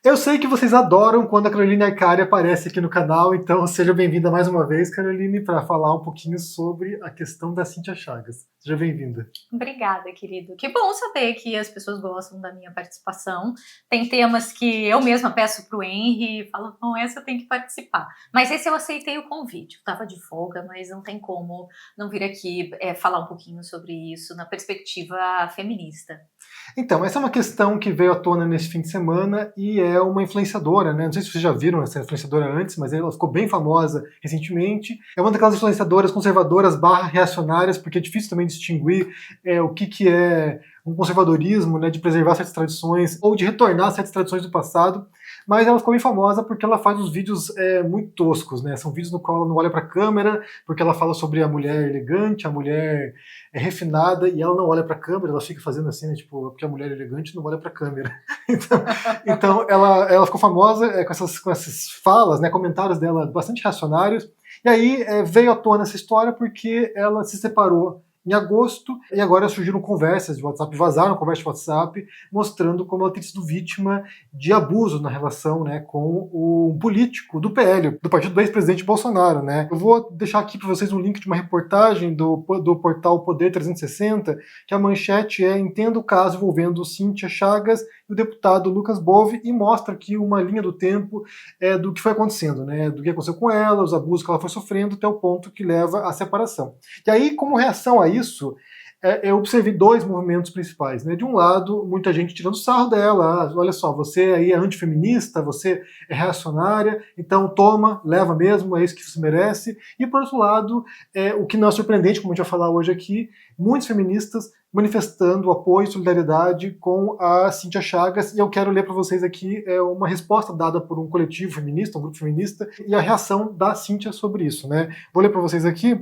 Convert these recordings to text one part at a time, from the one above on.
Eu sei que vocês adoram quando a Caroline Arcari aparece aqui no canal, então seja bem-vinda mais uma vez, Caroline, para falar um pouquinho sobre a questão da Cíntia Chagas. Seja bem-vinda. Obrigada, querido. Que bom saber que as pessoas gostam da minha participação. Tem temas que eu mesma peço para o Henry e falo, bom, essa eu tenho que participar. Mas esse eu aceitei o convite. Eu estava de folga, mas não tem como não vir aqui falar um pouquinho sobre isso na perspectiva feminista. Então, essa é uma questão que veio à tona nesse fim de semana e é uma influenciadora, né? Não sei se vocês já viram essa influenciadora antes, mas ela ficou bem famosa recentemente. É uma daquelas influenciadoras conservadoras barra reacionárias, porque é difícil também distinguir o que é um conservadorismo, né, de preservar certas tradições ou de retornar certas tradições do passado. Mas ela ficou bem famosa porque ela faz uns vídeos muito toscos, né? São vídeos no qual ela não olha para a câmera, porque ela fala sobre a mulher elegante, a mulher refinada, e ela não olha para a câmera, ela fica fazendo assim, né? Tipo, porque a mulher elegante não olha para a câmera. Então ela ficou famosa com essas falas, né? Comentários dela bastante reacionários. E aí veio à tona essa história porque ela se separou em agosto, e agora surgiram conversas de WhatsApp, vazaram conversas de WhatsApp, mostrando como ela tem sido vítima de abuso na relação, né, com um político do PL, do partido do ex-presidente Bolsonaro, né. Eu vou deixar aqui para vocês um link de uma reportagem do portal Poder 360, que a manchete é "Entenda o caso envolvendo Cíntia Chagas e o deputado Lucas Bove", e mostra aqui uma linha do tempo do que foi acontecendo, né, do que aconteceu com ela, os abusos que ela foi sofrendo, até o ponto que leva à separação. E aí, como reação a isso, eu observei dois movimentos principais. Né? De um lado, muita gente tirando sarro dela. Olha só, você aí é antifeminista, você é reacionária, então toma, leva mesmo, é isso que você merece. E por outro lado, o que não é surpreendente, como a gente vai falar hoje aqui, muitos feministas manifestando apoio e solidariedade com a Cíntia Chagas, e eu quero ler para vocês aqui uma resposta dada por um coletivo feminista, um grupo feminista, e a reação da Cíntia sobre isso. Né? Vou ler para vocês aqui.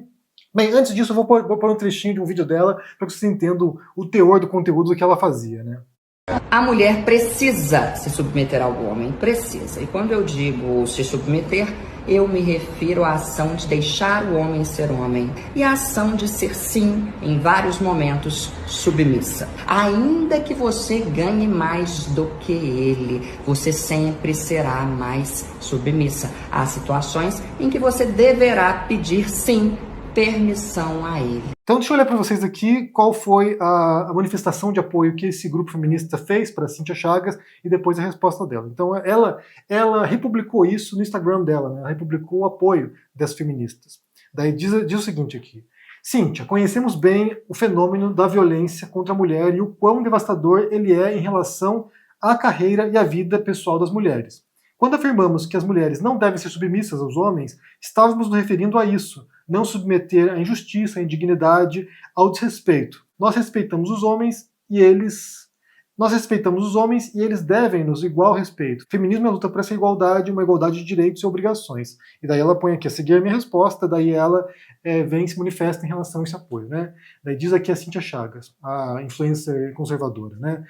Bem, antes disso, eu vou pôr um trechinho de um vídeo dela para que vocês entendam o teor do conteúdo que ela fazia, né? A mulher precisa se submeter ao homem, precisa. E quando eu digo se submeter, eu me refiro à ação de deixar o homem ser homem e à ação de ser, sim, em vários momentos, submissa. Ainda que você ganhe mais do que ele, você sempre será mais submissa. Há situações em que você deverá pedir, sim, permissão a ele. Então deixa eu olhar para vocês aqui qual foi a manifestação de apoio que esse grupo feminista fez para Cíntia Chagas e depois a resposta dela. Então ela republicou isso no Instagram dela, né? Ela republicou o apoio das feministas. Daí diz o seguinte aqui: Cíntia, conhecemos bem o fenômeno da violência contra a mulher e o quão devastador ele é em relação à carreira e à vida pessoal das mulheres. Quando afirmamos que as mulheres não devem ser submissas aos homens, estávamos nos referindo a isso, não submeter à injustiça, à indignidade, ao desrespeito. Nós respeitamos os homens e eles devem-nos igual respeito. O feminismo é a luta por essa igualdade, uma igualdade de direitos e obrigações. E daí ela põe aqui a seguir a minha resposta, daí ela vem e se manifesta em relação a esse apoio. Né? Daí diz aqui a Cíntia Chagas, a influencer conservadora. Né?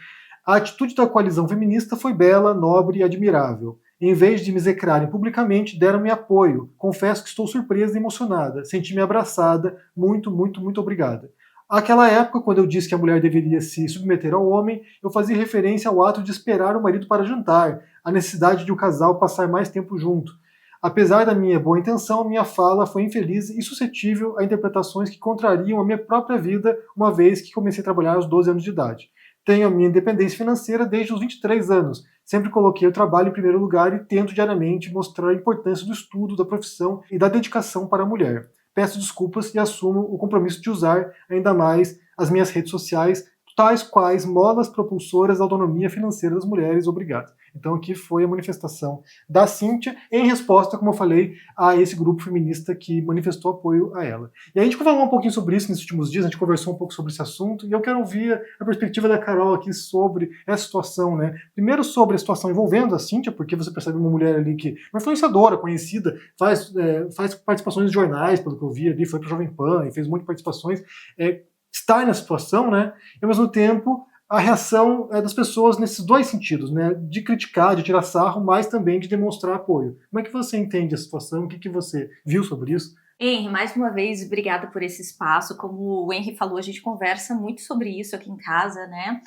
A atitude da coalizão feminista foi bela, nobre e admirável. Em vez de me execrarem publicamente, deram-me apoio. Confesso que estou surpresa e emocionada. Senti-me abraçada. Muito, muito, muito obrigada. Aquela época, quando eu disse que a mulher deveria se submeter ao homem, eu fazia referência ao ato de esperar o marido para jantar, a necessidade de o casal passar mais tempo junto. Apesar da minha boa intenção, minha fala foi infeliz e suscetível a interpretações que contrariam a minha própria vida, uma vez que comecei a trabalhar aos 12 anos de idade. Tenho a minha independência financeira desde os 23 anos. Sempre coloquei o trabalho em primeiro lugar e tento diariamente mostrar a importância do estudo, da profissão e da dedicação para a mulher. Peço desculpas e assumo o compromisso de usar ainda mais as minhas redes sociais, tais quais molas propulsoras da autonomia financeira das mulheres. Obrigado. Então aqui foi a manifestação da Cíntia em resposta, como eu falei, a esse grupo feminista que manifestou apoio a ela. E a gente vai falar um pouquinho sobre isso nesses últimos dias, a gente conversou um pouco sobre esse assunto, e eu quero ouvir a perspectiva da Carol aqui sobre essa situação, né? Primeiro sobre a situação envolvendo a Cíntia, porque você percebe uma mulher ali que, uma influenciadora conhecida, faz participações em jornais, pelo que eu vi ali, foi para o Jovem Pan e fez muitas participações, está na situação, né? E ao mesmo tempo a reação das pessoas nesses dois sentidos, né? De criticar, de tirar sarro, mas também de demonstrar apoio. Como é que você entende a situação? O que você viu sobre isso? Henry, mais uma vez, obrigada por esse espaço. Como o Henry falou, a gente conversa muito sobre isso aqui em casa, né?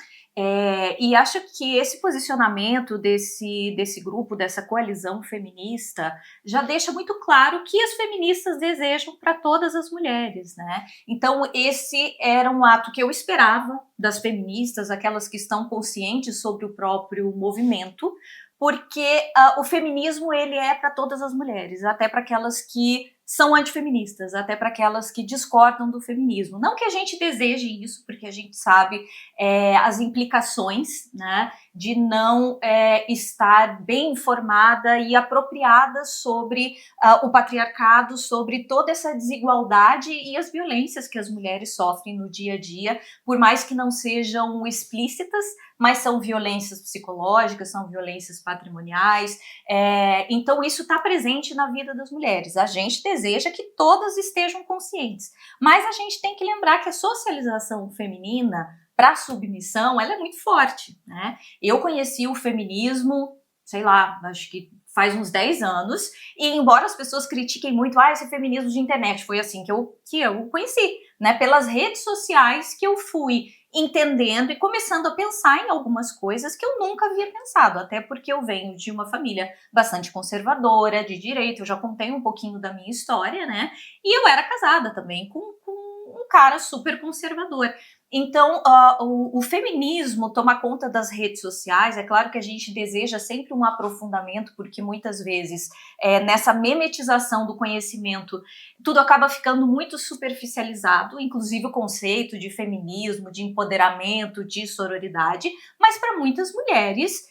E acho que esse posicionamento desse grupo, dessa coalizão feminista, já deixa muito claro que as feministas desejam para todas as mulheres, né? Então, esse era um ato que eu esperava das feministas, aquelas que estão conscientes sobre o próprio movimento, porque o feminismo ele é para todas as mulheres, até para aquelas que são antifeministas, até para aquelas que discordam do feminismo. Não que a gente deseje isso, porque a gente sabe as implicações, né, de não estar bem informada e apropriada sobre o patriarcado, sobre toda essa desigualdade e as violências que as mulheres sofrem no dia a dia, por mais que não sejam explícitas, mas são violências psicológicas, são violências patrimoniais, então isso está presente na vida das mulheres. A gente deseja que todas estejam conscientes, mas a gente tem que lembrar que a socialização feminina para a submissão, ela é muito forte, né? Eu conheci o feminismo, sei lá, acho que faz uns 10 anos, e embora as pessoas critiquem muito, esse feminismo de internet, foi assim que eu conheci, né? Pelas redes sociais que eu fui entendendo e começando a pensar em algumas coisas que eu nunca havia pensado, até porque eu venho de uma família bastante conservadora, de direito, eu já contei um pouquinho da minha história, né? E eu era casada também com um cara super conservador. Então, o feminismo toma conta das redes sociais. É claro que a gente deseja sempre um aprofundamento, porque muitas vezes, nessa memetização do conhecimento, tudo acaba ficando muito superficializado, inclusive o conceito de feminismo, de empoderamento, de sororidade, mas para muitas mulheres,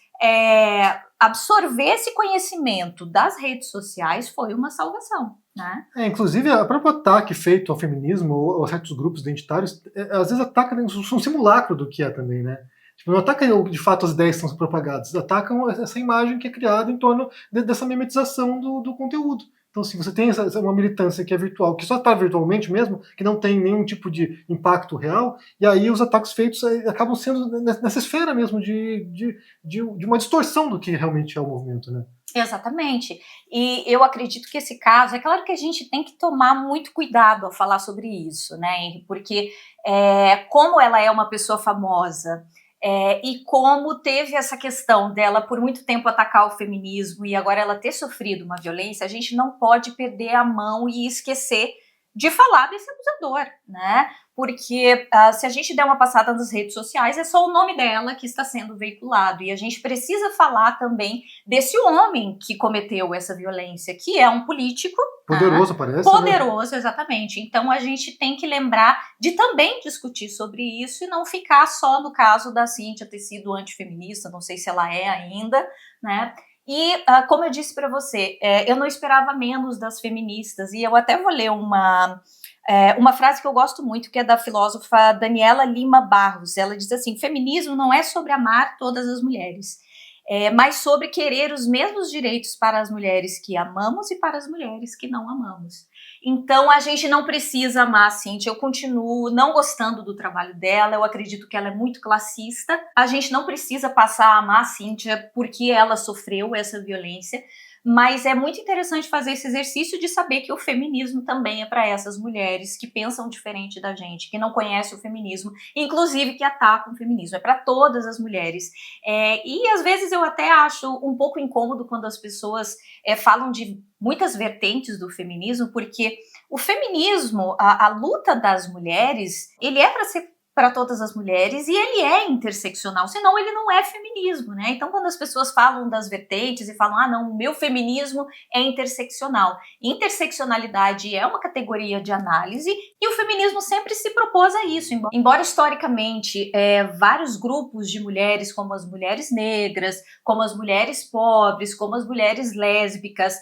absorver esse conhecimento das redes sociais foi uma salvação, né? Inclusive, o próprio ataque feito ao feminismo ou a certos grupos identitários, às vezes ataca um simulacro do que é também, né? Tipo, não ataca de fato as ideias que estão propagadas, atacam essa imagem que é criada em torno dessa memetização do conteúdo. Então, se você tem uma militância que é virtual, que só está virtualmente mesmo, que não tem nenhum tipo de impacto real, e aí os ataques feitos acabam sendo nessa esfera mesmo de uma distorção do que realmente é o movimento, né? Exatamente. E eu acredito que esse caso, é claro que a gente tem que tomar muito cuidado ao falar sobre isso, né, Henry? Porque como ela é uma pessoa famosa, e como teve essa questão dela por muito tempo atacar o feminismo e agora ela ter sofrido uma violência, a gente não pode perder a mão e esquecer de falar desse abusador, né? Porque se a gente der uma passada nas redes sociais, é só o nome dela que está sendo veiculado. E a gente precisa falar também desse homem que cometeu essa violência, que é um político. Poderoso, parece. Poderoso, né? Exatamente. Então a gente tem que lembrar de também discutir sobre isso e não ficar só no caso da Cíntia ter sido antifeminista, não sei se ela é ainda, né? E, como eu disse para você, eu não esperava menos das feministas, e eu até vou ler uma frase que eu gosto muito, que é da filósofa Daniela Lima Barros. Ela diz assim: feminismo não é sobre amar todas as mulheres, mas sobre querer os mesmos direitos para as mulheres que amamos e para as mulheres que não amamos. Então a gente não precisa amar a Cíntia. Eu continuo não gostando do trabalho dela, eu acredito que ela é muito classista. A gente não precisa passar a amar a Cíntia porque ela sofreu essa violência, mas é muito interessante fazer esse exercício de saber que o feminismo também é para essas mulheres que pensam diferente da gente, que não conhecem o feminismo, inclusive que atacam o feminismo. É para todas as mulheres. E às vezes eu até acho um pouco incômodo quando as pessoas falam de muitas vertentes do feminismo, porque o feminismo, a luta das mulheres, ele é para ser para todas as mulheres, e ele é interseccional, senão ele não é feminismo, né? Então, quando as pessoas falam das vertentes e falam, não, o meu feminismo é interseccional. Interseccionalidade é uma categoria de análise, e o feminismo sempre se propôs a isso, embora historicamente vários grupos de mulheres, como as mulheres negras, como as mulheres pobres, como as mulheres lésbicas,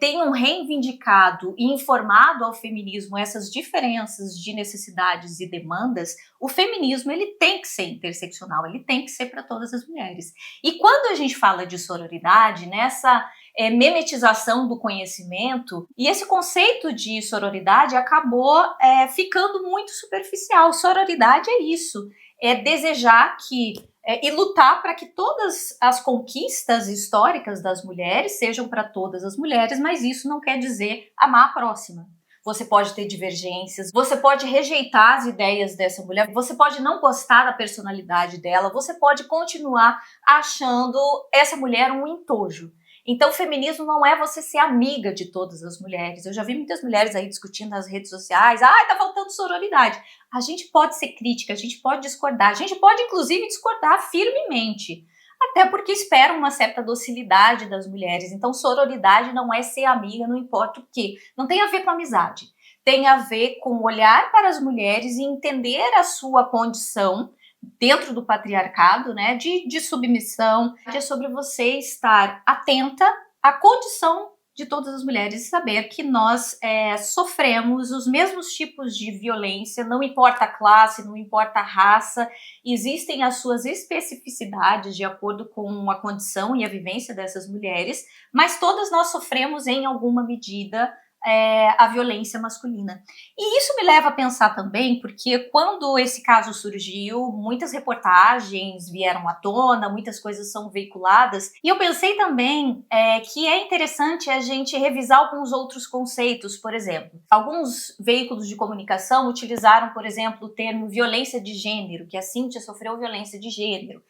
tenham reivindicado e informado ao feminismo essas diferenças de necessidades e demandas, o feminismo ele tem que ser interseccional, ele tem que ser para todas as mulheres. E quando a gente fala de sororidade, nessa memetização do conhecimento, e esse conceito de sororidade acabou ficando muito superficial. Sororidade é isso, é desejar que e lutar para que todas as conquistas históricas das mulheres sejam para todas as mulheres, mas isso não quer dizer amar a próxima. você pode ter divergências, você pode rejeitar as ideias dessa mulher, você pode não gostar da personalidade dela, você pode continuar achando essa mulher um entojo. Então, feminismo não é você ser amiga de todas as mulheres. Eu já vi muitas mulheres aí discutindo nas redes sociais, tá faltando sororidade. A gente pode ser crítica, a gente pode discordar, a gente pode, inclusive, discordar firmemente. Até porque esperam uma certa docilidade das mulheres. Então, sororidade não é ser amiga, não importa o quê. Não tem a ver com amizade. Tem a ver com olhar para as mulheres e entender a sua condição dentro do patriarcado, né, de submissão. É sobre você estar atenta à condição de todas as mulheres e saber que nós sofremos os mesmos tipos de violência, não importa a classe, não importa a raça, existem as suas especificidades de acordo com a condição e a vivência dessas mulheres, mas todas nós sofremos em alguma medida a violência masculina. E isso me leva a pensar também, porque quando esse caso surgiu, muitas reportagens vieram à tona, muitas coisas são veiculadas, e eu pensei também que é interessante a gente revisar alguns outros conceitos. Por exemplo, alguns veículos de comunicação utilizaram, por exemplo, o termo violência de gênero, que a Cíntia sofreu violência de gênero.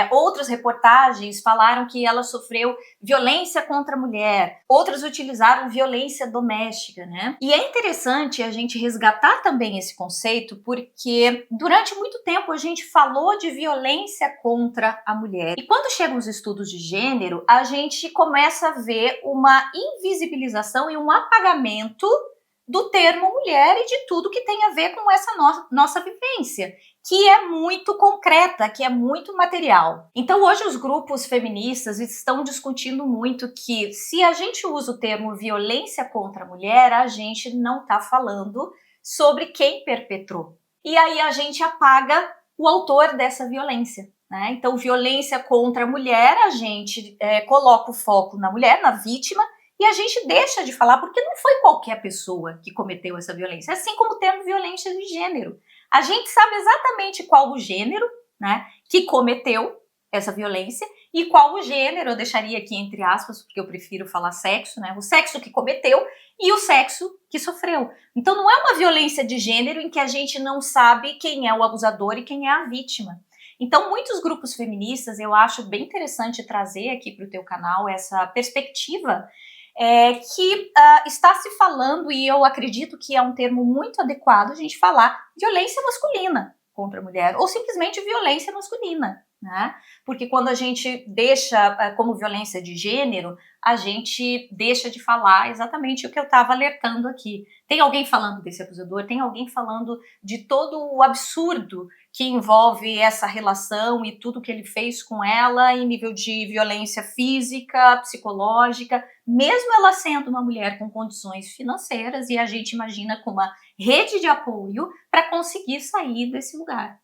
Outras reportagens falaram que ela sofreu violência contra a mulher, outras utilizaram violência doméstica, né? E é interessante a gente resgatar também esse conceito, porque durante muito tempo a gente falou de violência contra a mulher. E quando chegam os estudos de gênero, a gente começa a ver uma invisibilização e um apagamento do termo mulher e de tudo que tem a ver com essa nossa vivência, que é muito concreta, que é muito material. Então hoje os grupos feministas estão discutindo muito que se a gente usa o termo violência contra a mulher, a gente não está falando sobre quem perpetrou. E aí a gente apaga o autor dessa violência, né? Então violência contra a mulher, a gente coloca o foco na mulher, na vítima, e a gente deixa de falar porque não foi qualquer pessoa que cometeu essa violência, assim como o termo violência de gênero. A gente sabe exatamente qual o gênero, né, que cometeu essa violência e qual o gênero, eu deixaria aqui entre aspas, porque eu prefiro falar sexo, né, o sexo que cometeu e o sexo que sofreu. Então não é uma violência de gênero em que a gente não sabe quem é o abusador e quem é a vítima. Então muitos grupos feministas, eu acho bem interessante trazer aqui para o teu canal essa perspectiva que está se falando, e eu acredito que é um termo muito adequado a gente falar violência masculina contra a mulher, ou simplesmente violência masculina, né? Porque quando a gente deixa como violência de gênero, a gente deixa de falar exatamente o que eu estava alertando aqui. Tem alguém falando desse abusador, tem alguém falando de todo o absurdo que envolve essa relação e tudo que ele fez com ela em nível de violência física, psicológica, mesmo ela sendo uma mulher com condições financeiras, e a gente imagina com uma rede de apoio para conseguir sair desse lugar.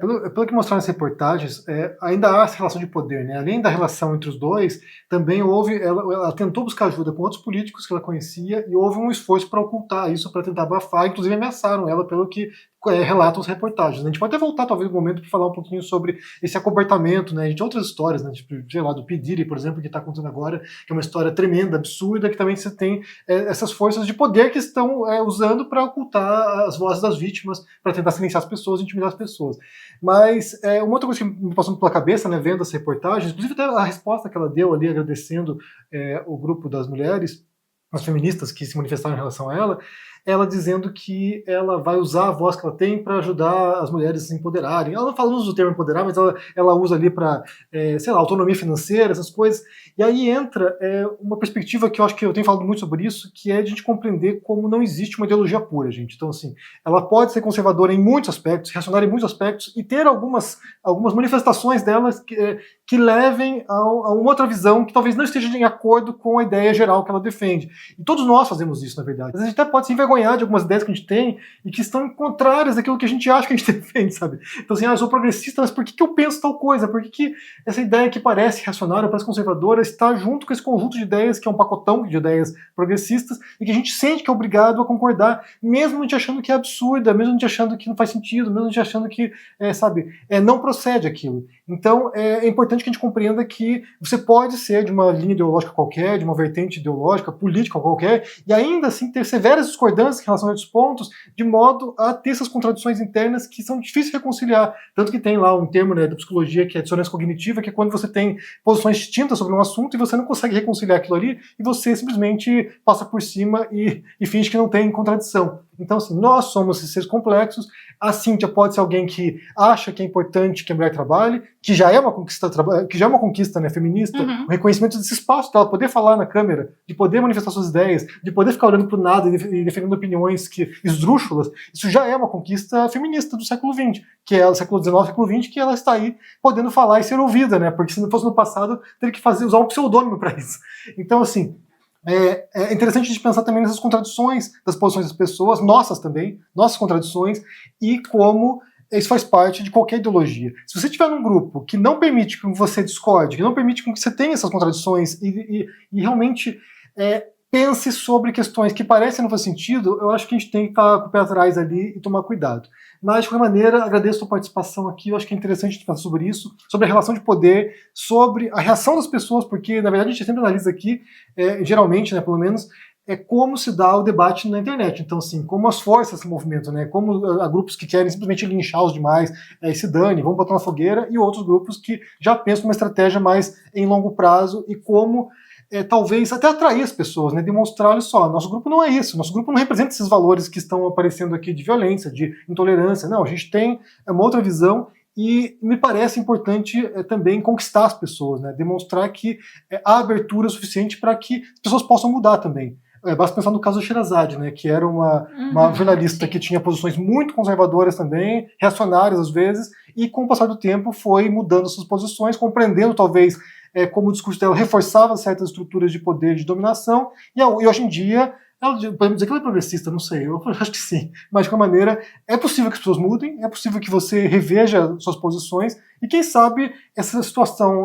Pelo que mostraram nas reportagens, ainda há essa relação de poder, né? Além da relação entre os dois, também ela tentou buscar ajuda com outros políticos que ela conhecia e houve um esforço para ocultar isso, para tentar abafar, inclusive ameaçaram ela, pelo que relatam as reportagens. A gente pode até voltar, talvez, no momento para falar um pouquinho sobre esse acobertamento, né, de outras histórias, né, tipo, sei lá, do P. Diddy, por exemplo, que está acontecendo agora, que é uma história tremenda, absurda, que também você tem essas forças de poder que estão usando para ocultar as vozes das vítimas, para tentar silenciar as pessoas, intimidar as pessoas. Mas uma outra coisa que me passou pela cabeça, né, vendo as reportagens, inclusive até a resposta que ela deu ali, agradecendo o grupo das mulheres, as feministas que se manifestaram em relação a ela dizendo que ela vai usar a voz que ela tem para ajudar as mulheres a se empoderarem. Ela não fala o uso do termo empoderar, mas ela usa ali para, sei lá, autonomia financeira, essas coisas. E aí entra uma perspectiva que eu acho que eu tenho falado muito sobre isso, que é de a gente compreender como não existe uma ideologia pura, gente. Então, assim, ela pode ser conservadora em muitos aspectos, reacionária em muitos aspectos, e ter algumas manifestações delas que levem a uma outra visão que talvez não esteja em acordo com a ideia geral que ela defende. E todos nós fazemos isso, na verdade. Às vezes a gente até pode se envergonhar envergonhar de algumas ideias que a gente tem e que estão contrárias daquilo que a gente acha que a gente defende, sabe? Então assim, eu sou progressista, mas por que eu penso tal coisa? Por que essa ideia que parece reacionária, parece conservadora, está junto com esse conjunto de ideias que é um pacotão de ideias progressistas e que a gente sente que é obrigado a concordar, mesmo a gente achando que é absurda, mesmo a gente achando que não faz sentido, mesmo a gente achando que, não procede aquilo. Então, é importante que a gente compreenda que você pode ser de uma linha ideológica qualquer, de uma vertente ideológica, política qualquer, e ainda assim ter severas discordâncias em relação a esses pontos, de modo a ter essas contradições internas que são difíceis de reconciliar. Tanto que tem lá um termo, né, da psicologia que é dissonância cognitiva, que é quando você tem posições distintas sobre um assunto e você não consegue reconciliar aquilo ali, e você simplesmente passa por cima e finge que não tem contradição. Então, assim, nós somos esses seres complexos. A Cíntia pode ser alguém que acha que é importante que a mulher trabalhe, que já é uma conquista, né, feminista, o reconhecimento desse espaço dela poder falar na câmera, de poder manifestar suas ideias, de poder ficar olhando para o nada e defendendo opiniões esdrúxulas. Isso já é uma conquista feminista do século XX, que é o século XIX, século XX, que ela está aí podendo falar e ser ouvida, né? Porque se não fosse no passado, teria que usar um pseudônimo para isso. Então, assim, é interessante a gente pensar também nessas contradições das posições das pessoas, nossas também, nossas contradições, e como isso faz parte de qualquer ideologia. Se você estiver num grupo que não permite que você discorde, que não permite que você tenha essas contradições e realmente pense sobre questões que parecem não fazer sentido, eu acho que a gente tem que estar com o pé atrás ali e tomar cuidado. Mas, de qualquer maneira, agradeço a sua participação aqui. Eu acho que é interessante a gente pensar sobre isso, sobre a relação de poder, sobre a reação das pessoas, porque, na verdade, a gente sempre analisa aqui, geralmente, né, pelo menos, como se dá o debate na internet. Então, assim, como as forças se movimentam, né? Como há grupos que querem simplesmente linchar os demais, e se dane, vamos botar na fogueira, e outros grupos que já pensam numa estratégia mais em longo prazo e como talvez até atrair as pessoas, né? Demonstrar, olha só, nosso grupo não é isso, nosso grupo não representa esses valores que estão aparecendo aqui de violência, de intolerância. Não, a gente tem uma outra visão. E me parece importante também conquistar as pessoas, né? Demonstrar que há abertura suficiente para que as pessoas possam mudar também. Basta pensar no caso da Sherazade, né? Que era uma jornalista que tinha posições muito conservadoras também, reacionárias às vezes, e com o passar do tempo foi mudando suas posições, compreendendo talvez como o discurso dela reforçava certas estruturas de poder, de dominação, e hoje em dia podemos dizer que ela é progressista, não sei, eu acho que sim. Mas, de qualquer maneira, é possível que as pessoas mudem, é possível que você reveja suas posições, e quem sabe essa situação,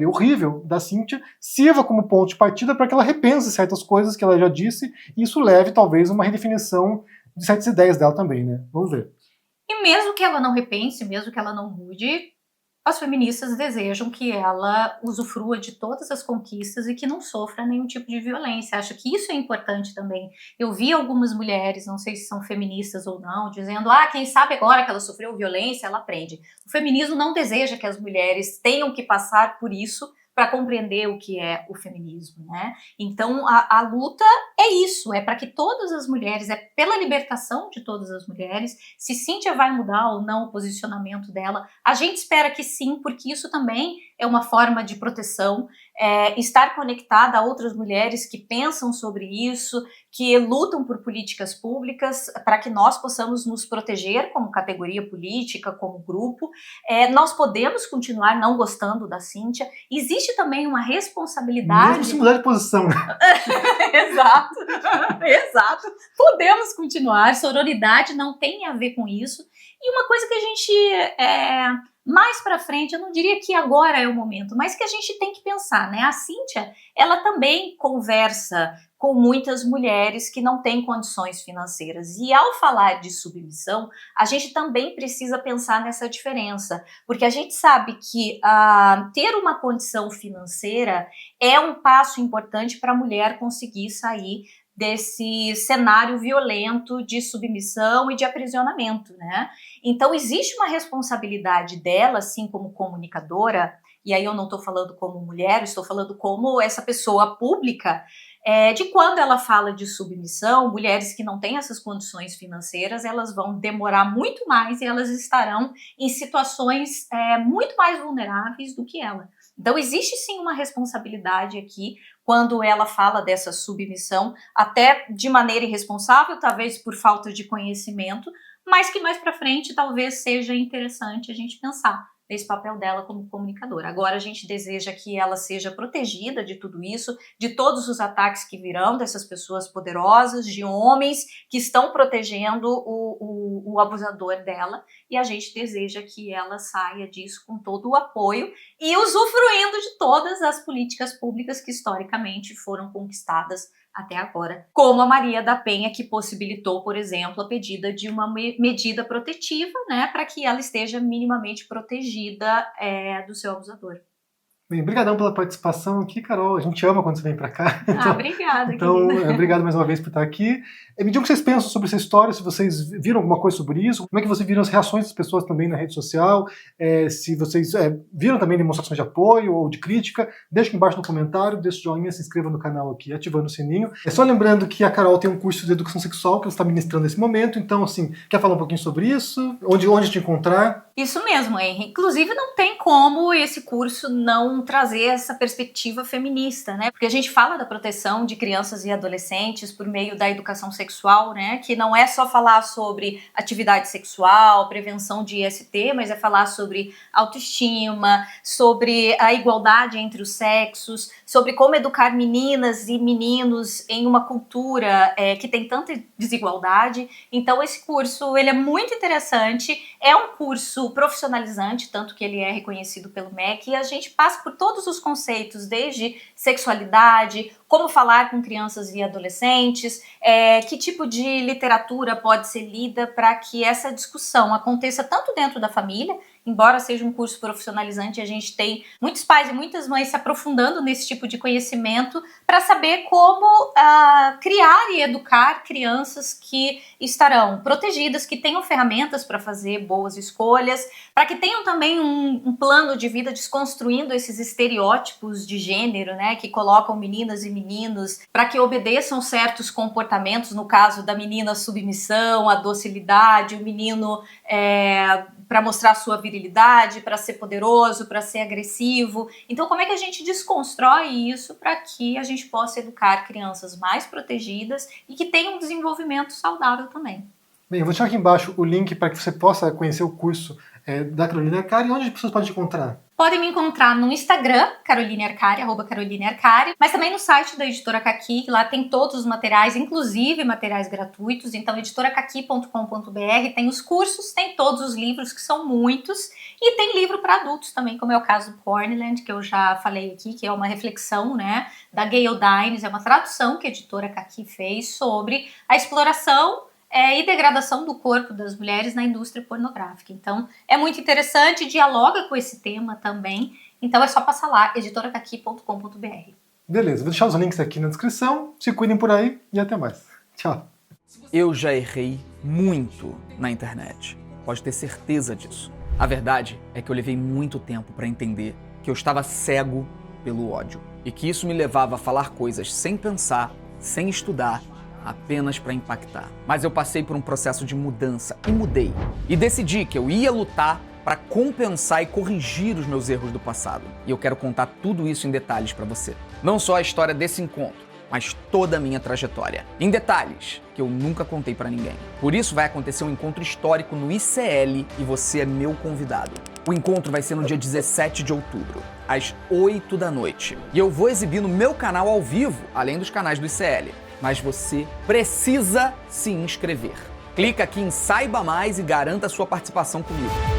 horrível da Cíntia sirva como ponto de partida para que ela repense certas coisas que ela já disse, e isso leve, talvez, a uma redefinição de certas ideias dela também, né? Vamos ver. E mesmo que ela não repense, mesmo que ela não mude, as feministas desejam que ela usufrua de todas as conquistas e que não sofra nenhum tipo de violência. Acho que isso é importante também. Eu vi algumas mulheres, não sei se são feministas ou não, dizendo, quem sabe agora que ela sofreu violência, ela aprende. O feminismo não deseja que as mulheres tenham que passar por isso para compreender o que é o feminismo, né? Então, a luta é isso, é para que todas as mulheres, é pela libertação de todas as mulheres. Se Cíntia vai mudar ou não o posicionamento dela, a gente espera que sim, porque isso também é uma forma de proteção, estar conectada a outras mulheres que pensam sobre isso, que lutam por políticas públicas, para que nós possamos nos proteger como categoria política, como grupo. Nós podemos continuar não gostando da Cíntia. Existe também uma responsabilidade... Mesmo se mudar de posição, né? Exato, exato. Podemos continuar, sororidade não tem a ver com isso. E uma coisa que a gente... mais pra frente, eu não diria que agora é o momento, mas que a gente tem que pensar, né? A Cíntia, ela também conversa com muitas mulheres que não têm condições financeiras. E ao falar de submissão, a gente também precisa pensar nessa diferença, porque a gente sabe que ter uma condição financeira é um passo importante para a mulher conseguir sair desse cenário violento de submissão e de aprisionamento, né? Então, existe uma responsabilidade dela, assim como comunicadora, e aí eu não estou falando como mulher, estou falando como essa pessoa pública, de quando ela fala de submissão, mulheres que não têm essas condições financeiras, elas vão demorar muito mais e elas estarão em situações muito mais vulneráveis do que ela. Então, existe sim uma responsabilidade aqui quando ela fala dessa submissão, até de maneira irresponsável, talvez por falta de conhecimento, mas que mais para frente talvez seja interessante a gente pensar. nesse papel dela como comunicadora. Agora a gente deseja que ela seja protegida de tudo isso, de todos os ataques que virão dessas pessoas poderosas, de homens que estão protegendo o abusador dela, e a gente deseja que ela saia disso com todo o apoio e usufruindo de todas as políticas públicas que historicamente foram conquistadas até agora, como a Maria da Penha, que possibilitou, por exemplo, a pedida de uma medida protetiva, né, para que ela esteja minimamente protegida do seu abusador. Bem, obrigadão pela participação aqui, Carol. A gente ama quando você vem para cá. Obrigada, então, querida. Obrigado mais uma vez por estar aqui. Me digam o que vocês pensam sobre essa história, se vocês viram alguma coisa sobre isso, como é que vocês viram as reações das pessoas também na rede social, se vocês viram também demonstrações de apoio ou de crítica, deixa aqui embaixo no comentário, deixa o joinha, se inscreva no canal aqui, ativando o sininho. Só lembrando que a Carol tem um curso de educação sexual que ela está ministrando nesse momento, então, assim, quer falar um pouquinho sobre isso? Onde te encontrar? Isso mesmo, Henry. Inclusive, não tem como esse curso não trazer essa perspectiva feminista, né? Porque a gente fala da proteção de crianças e adolescentes por meio da educação sexual, né? Que não é só falar sobre atividade sexual, prevenção de IST, mas é falar sobre autoestima, sobre a igualdade entre os sexos, sobre como educar meninas e meninos em uma cultura que tem tanta desigualdade. Então, esse curso, ele é muito interessante, é um curso profissionalizante, tanto que ele é reconhecido pelo MEC, e a gente passa por todos os conceitos, desde sexualidade, como falar com crianças e adolescentes, que tipo de literatura pode ser lida para que essa discussão aconteça tanto dentro da família, embora seja um curso profissionalizante, a gente tem muitos pais e muitas mães se aprofundando nesse tipo de conhecimento para saber como criar e educar crianças que estarão protegidas, que tenham ferramentas para fazer boas escolhas, para que tenham também um plano de vida desconstruindo esses estereótipos de gênero, né, que colocam meninas e meninos para que obedeçam certos comportamentos, no caso da menina, a submissão, a docilidade, o menino para mostrar sua virilidade, para ser poderoso, para ser agressivo. Então, como é que a gente desconstrói isso para que a gente possa educar crianças mais protegidas e que tenham um desenvolvimento saudável também? Bem, eu vou deixar aqui embaixo o link para que você possa conhecer o curso da Carolina Arcari. E onde as pessoas podem te encontrar? Podem me encontrar no Instagram, Caroline Arcari, @Caroline Arcari, mas também no site da Editora Caqui, que lá tem todos os materiais, inclusive materiais gratuitos. Então, editoracaqui.com.br tem os cursos, tem todos os livros, que são muitos, e tem livro para adultos também, como é o caso do Pornland, que eu já falei aqui, que é uma reflexão, né, da Gayle Dines, é uma tradução que a Editora Caqui fez sobre a exploração e degradação do corpo das mulheres na indústria pornográfica. Então, é muito interessante, dialoga com esse tema também. Então, é só passar lá, editoracaqui.com.br. Beleza, vou deixar os links aqui na descrição. Se cuidem por aí e até mais. Tchau. Eu já errei muito na internet. Pode ter certeza disso. A verdade é que eu levei muito tempo para entender que eu estava cego pelo ódio. E que isso me levava a falar coisas sem pensar, sem estudar, apenas para impactar. Mas eu passei por um processo de mudança e mudei. E decidi que eu ia lutar para compensar e corrigir os meus erros do passado. E eu quero contar tudo isso em detalhes para você. Não só a história desse encontro, mas toda a minha trajetória. Em detalhes que eu nunca contei para ninguém. Por isso vai acontecer um encontro histórico no ICL e você é meu convidado. O encontro vai ser no dia 17 de outubro, às 8 da noite. E eu vou exibir no meu canal ao vivo, além dos canais do ICL. Mas você precisa se inscrever. Clica aqui em Saiba Mais e garanta a sua participação comigo.